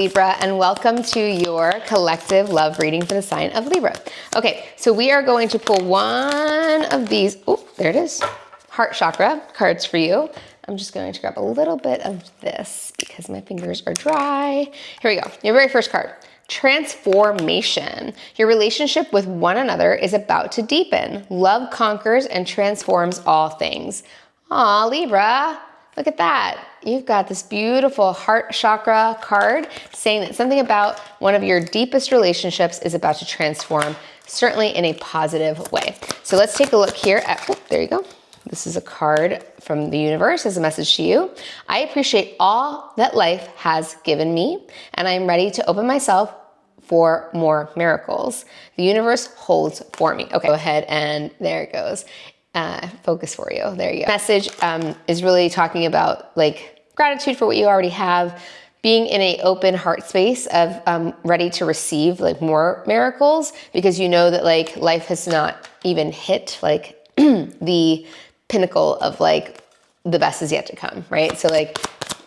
Libra, and welcome to your collective love reading for the sign of Libra. Okay, so we are going to pull one of these, oh, there it is, heart chakra cards for you. I'm just going to grab a little bit of this because my fingers are dry. Here we go, your very first card. Transformation. Your relationship with one another is about to deepen. Love conquers and transforms all things. Aw, Libra, look at that. You've got this beautiful heart chakra card saying that something about one of your deepest relationships is about to transform, certainly in a positive way. So let's take a look here at, oh, there you go. This is a card from the universe as a message to you. I appreciate all that life has given me, and I am ready to open myself for more miracles. The universe holds for me. Okay, go ahead and there it goes. Focus for you. There you go. Message is really talking about like gratitude for what you already have, being in an open heart space of ready to receive like more miracles, because you know that like life has not even hit like the pinnacle of like the best is yet to come, right? So like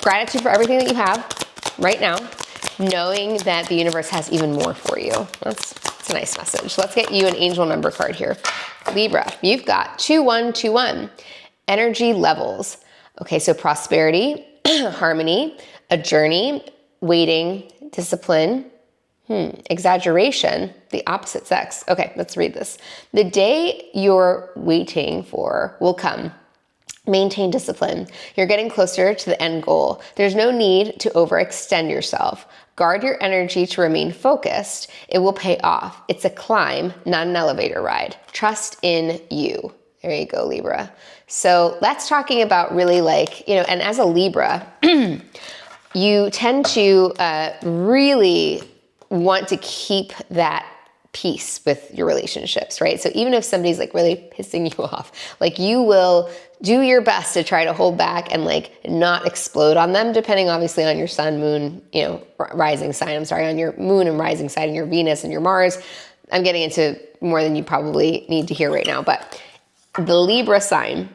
gratitude for everything that you have right now, knowing that the universe has even more for you. That's a nice message. Let's get you an angel number card here. Libra, you've got 2121, energy levels. Okay, so prosperity, harmony, a journey, waiting, discipline, exaggeration, the opposite sex. Okay, let's read this. The day you're waiting for will come. Maintain discipline. You're getting closer to the end goal. There's no need to overextend yourself. Guard your energy to remain focused. It will pay off. It's a climb, not an elevator ride. Trust in you. There you go, Libra. So that's talking about really like, you know, and as a Libra, you tend to really want to keep that peace with your relationships, right? So even if somebody's like really pissing you off, like you will do your best to try to hold back and like not explode on them, depending obviously on your sun, moon, you know, rising sign, I'm sorry, on your moon and rising sign and your Venus and your Mars. I'm getting into more than you probably need to hear right now, but the Libra sign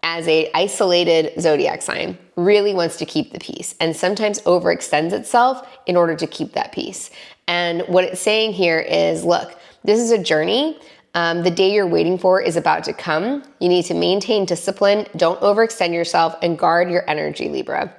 as a isolated zodiac sign really wants to keep the peace and sometimes overextends itself in order to keep that peace. And what it's saying here is, look, this is a journey. The day you're waiting for is about to come. You need to maintain discipline. Don't overextend yourself and guard your energy, Libra.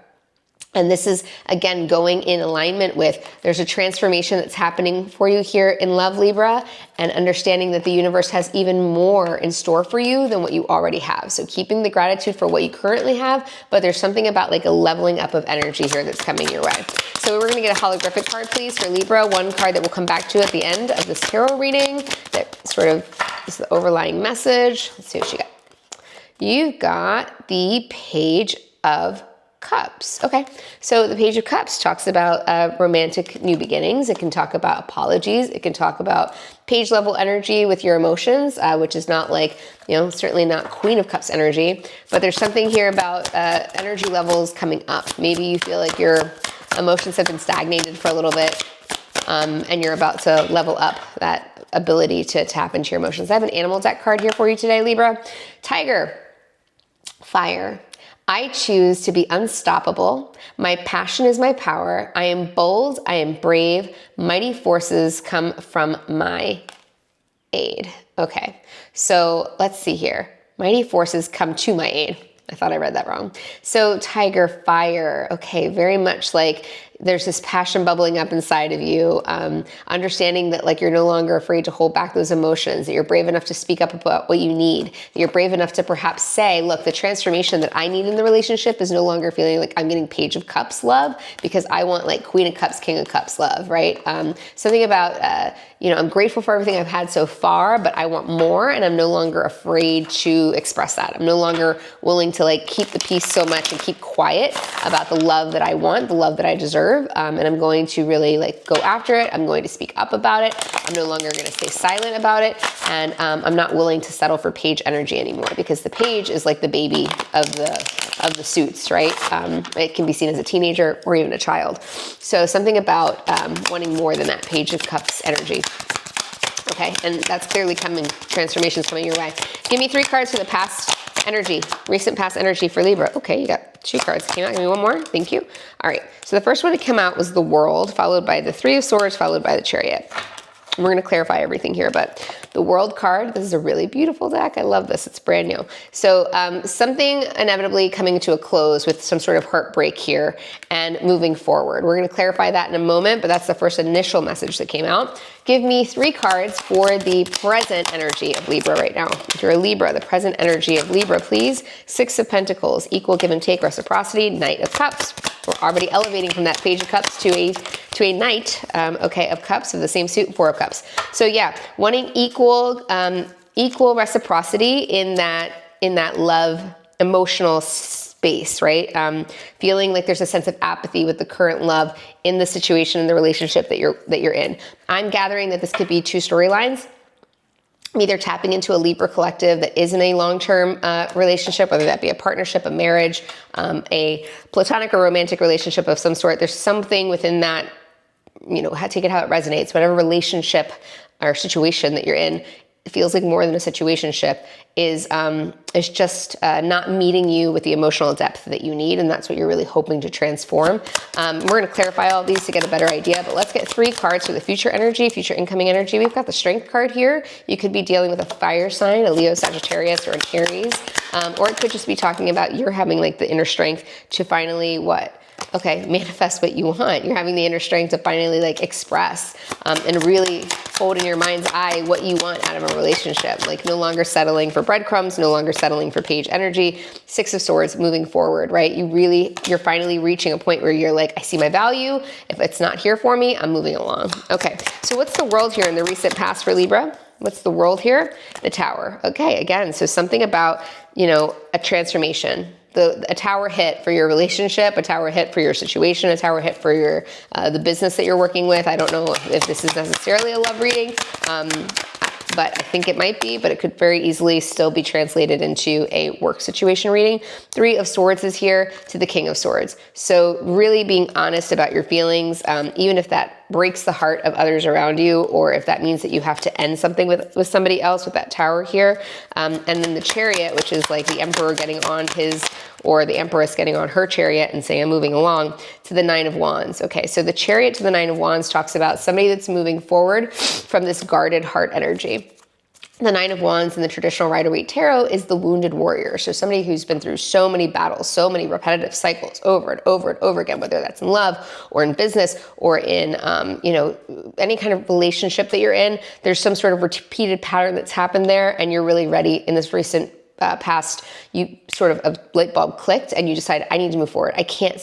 And this is, again, going in alignment with, there's a transformation that's happening for you here in love, Libra, and understanding that the universe has even more in store for you than what you already have. So keeping the gratitude for what you currently have, but there's something about like a leveling up of energy here that's coming your way. So we're gonna get a holographic card, please, for Libra, one card that we'll come back to at the end of this tarot reading that sort of is the overlying message. Let's see what you got. You've got the Page of Cups. Okay, so the Page of Cups talks about romantic new beginnings. It can talk about apologies. It can talk about page level energy with your emotions, which is not like, you know, certainly not Queen of Cups energy, but there's something here about energy levels coming up. Maybe you feel like your emotions have been stagnated for a little bit, and you're about to level up that ability to tap into your emotions. I have an animal deck card here for you today, Libra. Tiger, fire. I choose to be unstoppable. My passion is my power. I am bold. I am brave. Mighty forces come from my aid. Okay, so let's see here. Mighty forces come to my aid. I thought I read that wrong. So Tiger, fire. Okay, very much like there's this passion bubbling up inside of you, understanding that like you're no longer afraid to hold back those emotions, that you're brave enough to speak up about what you need, that you're brave enough to perhaps say, look, the transformation that I need in the relationship is no longer feeling like I'm getting Page of Cups love, because I want like Queen of Cups, King of Cups love, right? Something about, you know, I'm grateful for everything I've had so far, but I want more, and I'm no longer afraid to express that. I'm no longer willing to like keep the peace so much and keep quiet about the love that I want, the love that I deserve. And I'm going to really like go after it. I'm going to speak up about it. I'm no longer going to stay silent about it. And I'm not willing to settle for page energy anymore, because the page is like the baby of the suits, right? It can be seen as a teenager or even a child. So something about wanting more than that Page of Cups energy. Okay, and that's clearly coming, transformations coming your way. Give me 3 cards for the past energy, recent past energy for Libra. Okay, you got 2 cards came out. Give me one more. Thank you. All right. So the first one to come out was the World, followed by the 3 of Swords, followed by the Chariot. And we're going to clarify everything here, but the World card, this is a really beautiful deck. I love this. It's brand new. So something inevitably coming to a close with some sort of heartbreak here and moving forward. We're going to clarify that in a moment, but that's the first initial message that came out. Give me 3 cards for the present energy of Libra right now. If you're a Libra, the present energy of Libra, please. 6 of Pentacles, equal give and take, reciprocity, Knight of Cups. We're already elevating from that Page of Cups to a Knight, okay, of Cups of the same suit, 4 of Cups. So yeah, wanting equal reciprocity in that love emotional space, right? Feeling like there's a sense of apathy with the current love in the situation, in the relationship that you're in. I'm gathering that this could be 2 storylines. Either tapping into a Libra collective that is in a long-term relationship, whether that be a partnership, a marriage, a platonic or romantic relationship of some sort. There's something within that, you know, take it how it resonates. Whatever relationship or situation that you're in, it feels like more than a situationship, is just not meeting you with the emotional depth that you need, and that's what you're really hoping to transform. We're going to clarify all these to get a better idea, but let's get 3 cards for the future energy, future incoming energy. We've got the Strength card here. You could be dealing with a fire sign, a Leo, Sagittarius, or an Aries, or it could just be talking about you're having like the inner strength to finally manifest what you want. You're having the inner strength to finally like express and really hold in your mind's eye what you want out of a relationship. Like no longer settling for breadcrumbs, no longer settling for Page energy, 6 of Swords, moving forward, right? You're finally reaching a point where you're like, I see my value. If it's not here for me, I'm moving along. Okay, so what's the World here in the recent past for Libra? What's the World here? The Tower. Okay, again, so something about, you know, a transformation. A tower hit for your relationship, a tower hit for your situation, a tower hit for your the business that you're working with. I don't know if this is necessarily a love reading, but I think it might be, but it could very easily still be translated into a work situation reading. 3 of Swords is here to the King of Swords. So really being honest about your feelings, even if that breaks the heart of others around you, or if that means that you have to end something with somebody else with that Tower here. And then the Chariot, which is like the Emperor getting on his, or the Empress getting on her chariot and saying, I'm moving along, to the 9 of Wands. Okay, so the Chariot to the 9 of Wands talks about somebody that's moving forward from this guarded heart energy. The 9 of Wands in the traditional Rider-Waite Tarot is the wounded warrior. So somebody who's been through so many battles, so many repetitive cycles over and over and over again, whether that's in love or in business or in, any kind of relationship that you're in, there's some sort of repeated pattern that's happened there, and you're really ready in this recent past, you sort of a light bulb clicked and you decide, I need to move forward. I can't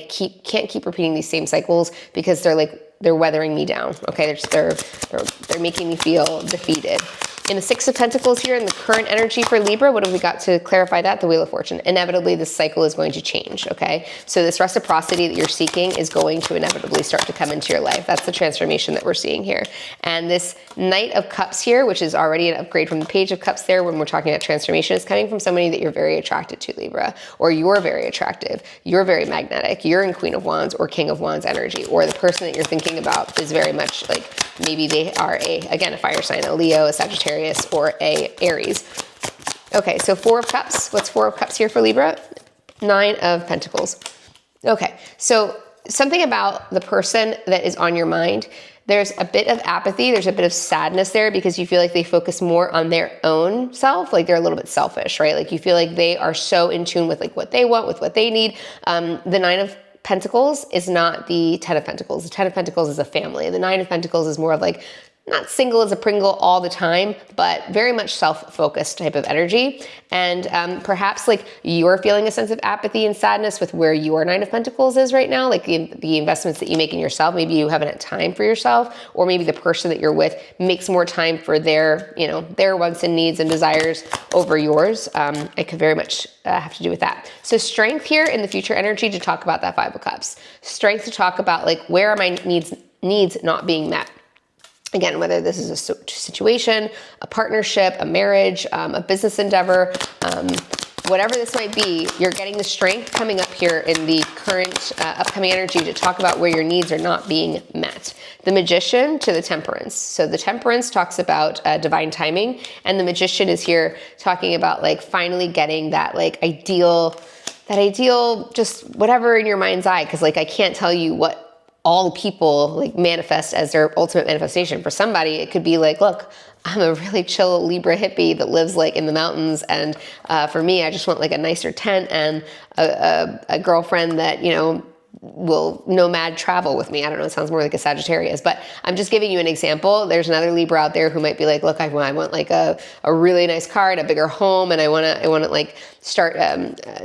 keep repeating these same cycles because they're weathering me down. Okay, they're making me feel defeated. In the 6 of Pentacles here, in the current energy for Libra, what have we got to clarify that? The Wheel of Fortune. Inevitably, this cycle is going to change, okay? So this reciprocity that you're seeking is going to inevitably start to come into your life. That's the transformation that we're seeing here. And this Knight of Cups here, which is already an upgrade from the Page of Cups there when we're talking about transformation, is coming from somebody that you're very attracted to, Libra, or you're very attractive, you're very magnetic, you're in Queen of Wands or King of Wands energy, or the person that you're thinking about is very much like, maybe they are a fire sign, a Leo, a Sagittarius, or a Aries. Okay, so 4 of Cups. What's 4 of Cups here for Libra? 9 of Pentacles. Okay, so something about the person that is on your mind, there's a bit of apathy, there's a bit of sadness there because you feel like they focus more on their own self, like they're a little bit selfish, right? Like you feel like they are so in tune with like what they want, with what they need. The 9 of Pentacles is not the 10 of Pentacles. The 10 of Pentacles is a family. The 9 of Pentacles is more of like, not single as a Pringle all the time, but very much self-focused type of energy. And perhaps like you're feeling a sense of apathy and sadness with where your 9 of Pentacles is right now, like the investments that you make in yourself. Maybe you haven't had time for yourself, or maybe the person that you're with makes more time for their wants and needs and desires over yours. It could very much have to do with that. So strength here in the future energy to talk about that 5 of Cups. Strength to talk about like, where are my needs not being met? Again, whether this is a situation, a partnership, a marriage, a business endeavor, whatever this might be, you're getting the strength coming up here in the current upcoming energy to talk about where your needs are not being met. The Magician to the Temperance. So the Temperance talks about divine timing, and the Magician is here talking about like finally getting that like ideal that ideal, just whatever in your mind's eye. Cause like, I can't tell you what all people like manifest as their ultimate manifestation. For somebody, it could be like, look, I'm a really chill Libra hippie that lives like in the mountains. And for me, I just want like a nicer tent and a girlfriend that, you know, will nomad travel with me. I don't know, it sounds more like a Sagittarius, but I'm just giving you an example. There's another Libra out there who might be like, look, I want like a really nice car and a bigger home, and I want to like start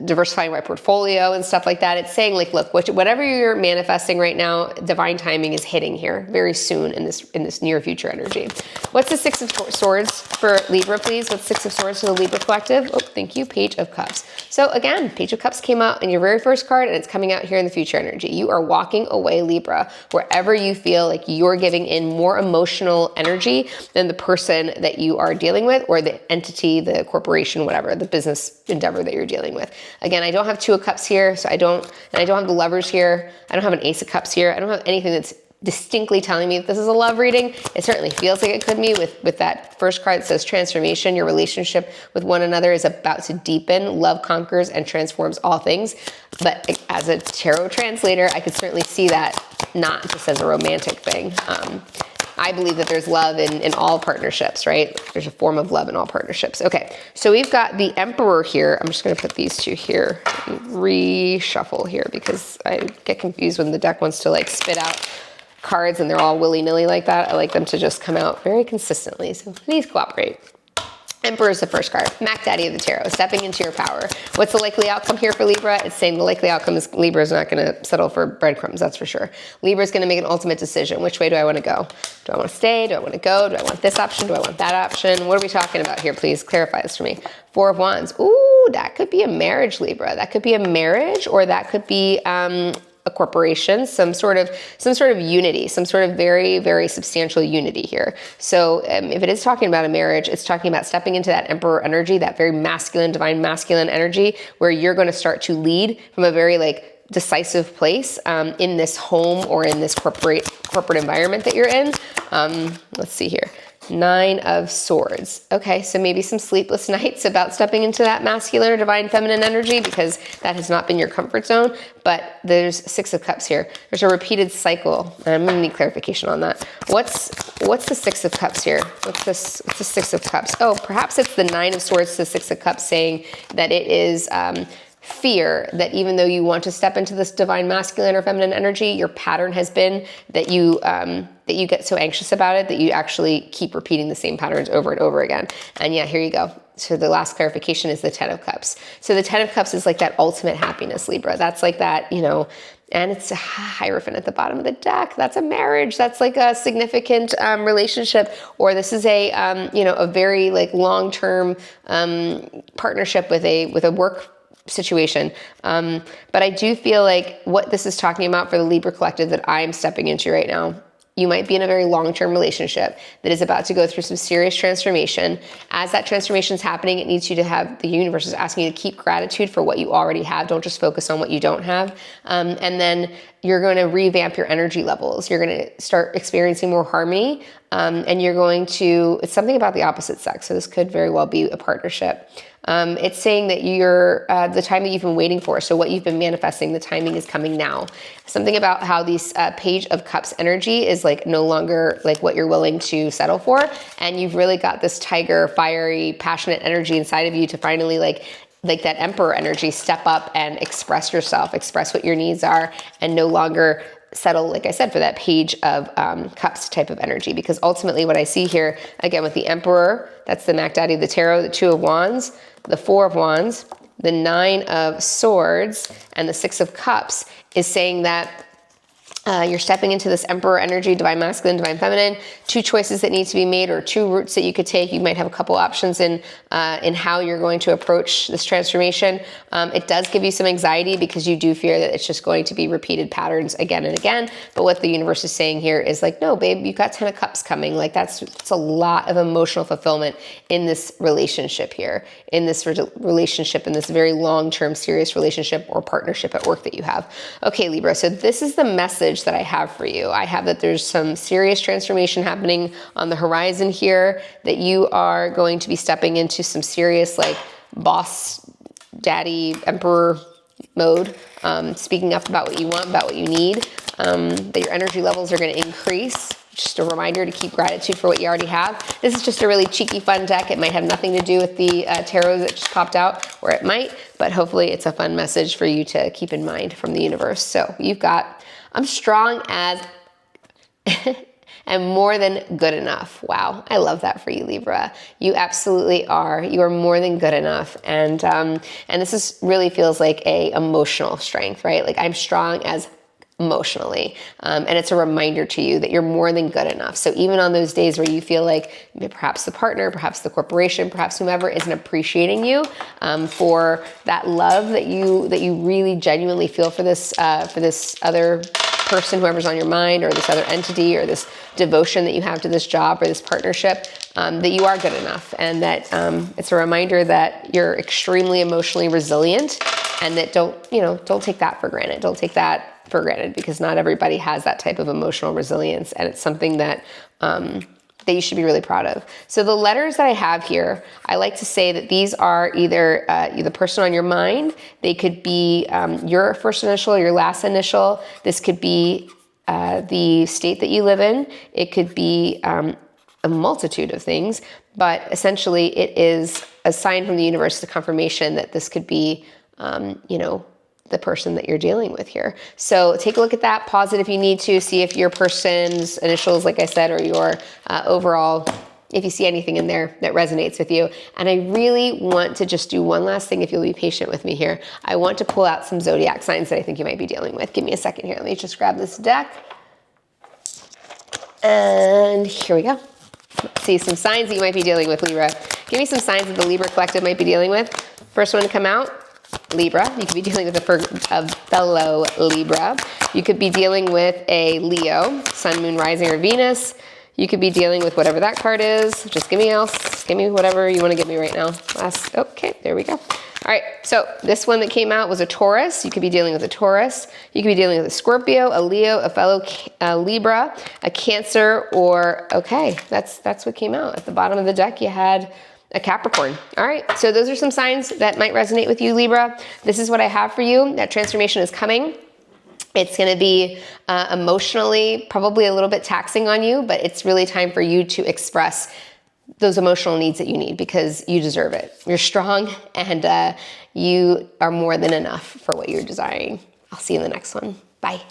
diversifying my portfolio and stuff like that. It's saying like, look, whatever you're manifesting right now, divine timing is hitting here very soon in this near future energy. What's the Six of Swords for Libra, please? What's Six of Swords for the Libra collective? Oh, thank you. Page of Cups. So again, Page of Cups came out in your very first card, and it's coming out here in the future energy. You are walking away, Libra, wherever you feel like you're giving in more emotional energy than the person that you are dealing with, or the entity, the corporation, whatever, the business endeavor that you're dealing with. Again, I don't have Two of Cups here, so I don't have the Lovers here. I don't have an Ace of Cups here. I don't have anything that's distinctly telling me that this is a love reading. It certainly feels like it could be with that first card that says transformation. Your relationship with one another is about to deepen. Love conquers and transforms all things. But as a tarot translator, I could certainly see that not just as a romantic thing. I believe that there's love in all partnerships, right? There's a form of love in all partnerships. Okay, so we've got the Emperor here. I'm just gonna put these two here and reshuffle here because I get confused when the deck wants to like spit out cards and they're all willy-nilly like that. I like them to just come out very consistently, so please cooperate. Emperor is the first card. Mac Daddy of the Tarot, stepping into your power. What's the likely outcome here for Libra? It's saying the likely outcome is Libra is not going to settle for breadcrumbs, that's for sure. Libra is going to make an ultimate decision. Which way do I want to go? Do I want to stay? Do I want to go? Do I want this option? Do I want that option? What are we talking about here? Please clarify this for me. Four of Wands. Ooh, that could be a marriage, Libra. That could be a marriage, or that could be a corporation, some sort of unity, some sort of very, very substantial unity here. So if it is talking about a marriage, it's talking about stepping into that Emperor energy, that very masculine, divine masculine energy, where you're going to start to lead from a very like decisive place in this home or in this corporate environment that you're in. Let's see here. Nine of Swords. Okay, so maybe some sleepless nights about stepping into that masculine or divine feminine energy because that has not been your comfort zone. But there's Six of Cups here. There's a repeated cycle. I'm gonna need clarification on that. What's the Six of Cups here? What's the Six of Cups? Oh, perhaps it's the Nine of Swords to the Six of Cups, saying that it is fear that even though you want to step into this divine masculine or feminine energy, your pattern has been that you get so anxious about it that you actually keep repeating the same patterns over and over again. And yeah, here you go. So the last clarification is the Ten of Cups. So the Ten of Cups is like that ultimate happiness, Libra. That's like that, you know, and it's a Hierophant at the bottom of the deck. That's a marriage. That's like a significant relationship, or this is a you know, a very like long-term partnership with a work situation. But I do feel like what this is talking about for the Libra collective that I'm stepping into right now, you might be in a very long-term relationship that is about to go through some serious transformation. As that transformation is happening, it needs you to have, the universe is asking you to keep gratitude for what you already have. Don't just focus on what you don't have. And then you're going to revamp your energy levels. You're going to start experiencing more harmony. And you're going to, it's something about the opposite sex. So this could very well be a partnership. It's saying that you're the time that you've been waiting for. So what you've been manifesting, the timing is coming now. Something about how these Page of Cups energy is like no longer like what you're willing to settle for. And you've really got this tiger, fiery, passionate energy inside of you to finally like that Emperor energy, step up and express yourself, express what your needs are, and no longer settle, like I said, for that Page of Cups type of energy. Because ultimately what I see here, again, with the Emperor, that's the Mac Daddy of the Tarot, the Two of Wands, the Four of Wands, the Nine of Swords, and the Six of Cups, is saying that you're stepping into this Emperor energy, divine masculine, divine feminine, two choices that need to be made, or two routes that you could take. You might have a couple options in how you're going to approach this transformation. It does give you some anxiety because you do fear that it's just going to be repeated patterns again and again. But what the universe is saying here is like, no, babe, you've got Ten of Cups coming. Like it's a lot of emotional fulfillment in this relationship here, in this relationship, in this very long-term serious relationship or partnership at work that you have. Okay, Libra, so this is the message that I have for you. I have that there's some serious transformation happening on the horizon here, that you are going to be stepping into some serious like boss, daddy, emperor mode, speaking up about what you want, about what you need, that your energy levels are going to increase. Just a reminder to keep gratitude for what you already have. This is just a really cheeky, fun deck. It might have nothing to do with the tarot that just popped out, or it might, but hopefully it's a fun message for you to keep in mind from the universe. So you've got, I'm strong as and more than good enough. Wow, I love that for you, Libra. You absolutely are. You are more than good enough. And this really feels like a emotional strength, right? Like I'm strong as emotionally. And it's a reminder to you that you're more than good enough. So even on those days where you feel like perhaps the partner, perhaps the corporation, perhaps whomever isn't appreciating you for that love that you really genuinely feel for this other person, whoever's on your mind, or this other entity, or this devotion that you have to this job or this partnership, that you are good enough, and that it's a reminder that you're extremely emotionally resilient, and that don't take that for granted. Don't take that for granted, because not everybody has that type of emotional resilience, and it's something that that you should be really proud of. So the letters that I have here, I like to say that these are either the person on your mind. They could be your first initial, your last initial. This could be the state that you live in. It could be a multitude of things, but essentially it is a sign from the universe, the confirmation that this could be, the person that you're dealing with here. So take a look at that, pause it if you need to, see if your person's initials, like I said, or your overall, if you see anything in there that resonates with you. And I really want to just do one last thing, if you'll be patient with me here. I want to pull out some zodiac signs that I think you might be dealing with. Give me a second here. Let me just grab this deck. And here we go. Let's see some signs that you might be dealing with, Libra. Give me some signs that the Libra collective might be dealing with. First one to come out, Libra. You could be dealing with a fellow Libra. You could be dealing with a Leo, Sun, Moon, Rising, or Venus. You could be dealing with whatever that card is. Just give me whatever you want to give me right now. Okay, there we go. All right, so this one that came out was a Taurus. You could be dealing with a Taurus. You could be dealing with a Scorpio, a Leo, a fellow Libra, a Cancer, or, okay, that's what came out. At the bottom of the deck, you had a Capricorn. All right, so those are some signs that might resonate with you, Libra. This is what I have for you. That transformation is coming. It's going to be emotionally probably a little bit taxing on you, but it's really time for you to express those emotional needs that you need, because you deserve it. You're strong, and you are more than enough for what you're desiring. I'll see you in the next one. Bye.